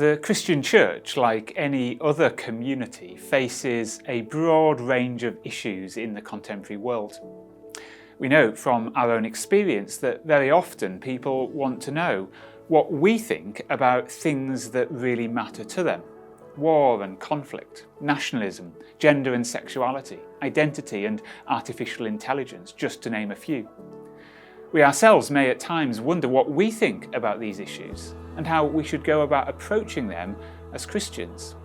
The Christian Church, like any other community, faces a broad range of issues in the contemporary world. We know from our own experience that very often people want to know what we think about things that really matter to them. War and conflict, nationalism, gender and sexuality, identity and artificial intelligence, just to name a few. We ourselves may at times wonder what we think about these issues and how we should go about approaching them as Christians.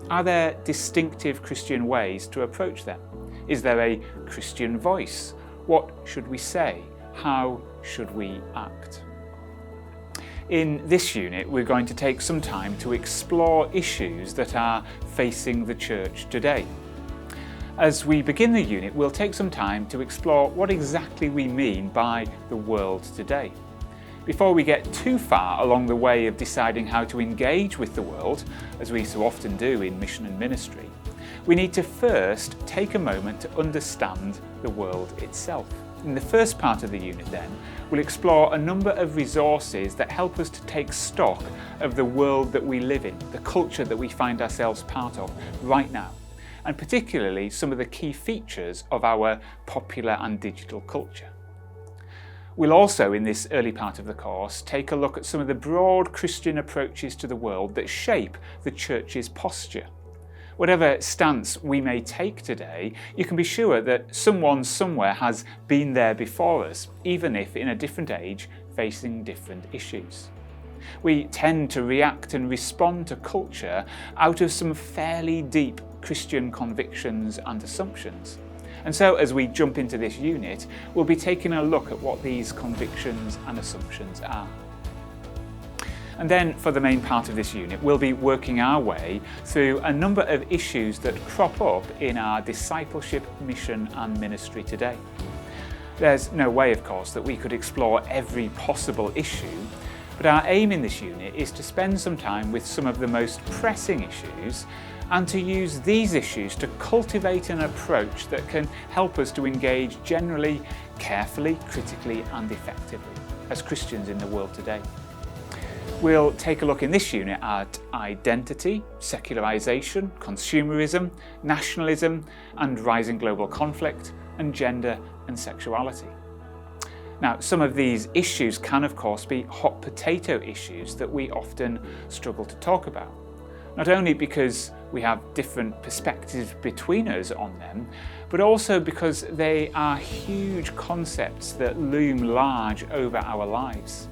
Are there distinctive Christian ways to approach them? Is there a Christian voice? What should we say? How should we act? In this unit, we're going to take some time to explore issues that are facing the church today. As we begin the unit, we'll take some time to explore what exactly we mean by the world today. Before we get too far along the way of deciding how to engage with the world, as we so often do in mission and ministry, we need to first take a moment to understand the world itself. In the first part of the unit then, we'll explore a number of resources that help us to take stock of the world that we live in, the culture that we find ourselves part of right now, and particularly some of the key features of our popular and digital culture. We'll also, in this early part of the course, take a look at some of the broad Christian approaches to the world that shape the church's posture. Whatever stance we may take today, you can be sure that someone somewhere has been there before us, even if in a different age, facing different issues. We tend to react and respond to culture out of some fairly deep Christian convictions and assumptions. And so as we jump into this unit, we'll be taking a look at what these convictions and assumptions are. And then for the main part of this unit, we'll be working our way through a number of issues that crop up in our discipleship, mission and ministry today. There's no way, of course, that we could explore every possible issue, but our aim in this unit is to spend some time with some of the most pressing issues and to use these issues to cultivate an approach that can help us to engage generally, carefully, critically and effectively as Christians in the world today. We'll take a look in this unit at identity, secularisation, consumerism, nationalism and rising global conflict, and gender and sexuality. Now, some of these issues can of course be hot potato issues that we often struggle to talk about. Not only because we have different perspectives between us on them, but also because they are huge concepts that loom large over our lives.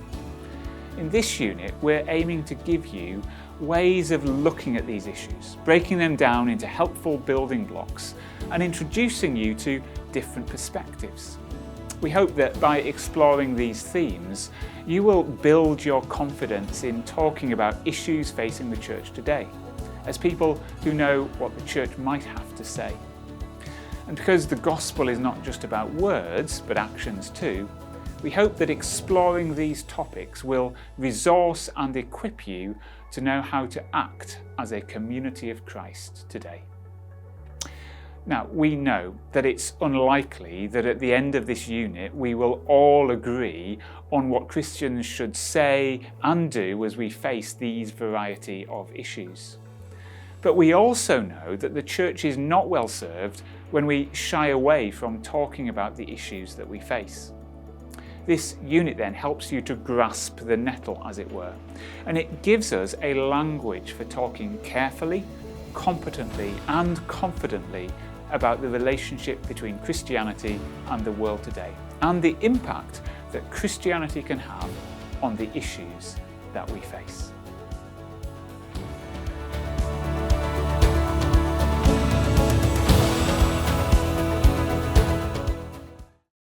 In this unit, we're aiming to give you ways of looking at these issues, breaking them down into helpful building blocks and introducing you to different perspectives. We hope that by exploring these themes, you will build your confidence in talking about issues facing the church today, as people who know what the church might have to say. And because the gospel is not just about words, but actions too, we hope that exploring these topics will resource and equip you to know how to act as a community of Christ today. Now, we know that it's unlikely that at the end of this unit we will all agree on what Christians should say and do as we face these variety of issues. But we also know that the church is not well served when we shy away from talking about the issues that we face. This unit then helps you to grasp the nettle, as it were, and it gives us a language for talking carefully, competently and confidently about the relationship between Christianity and the world today, and the impact that Christianity can have on the issues that we face.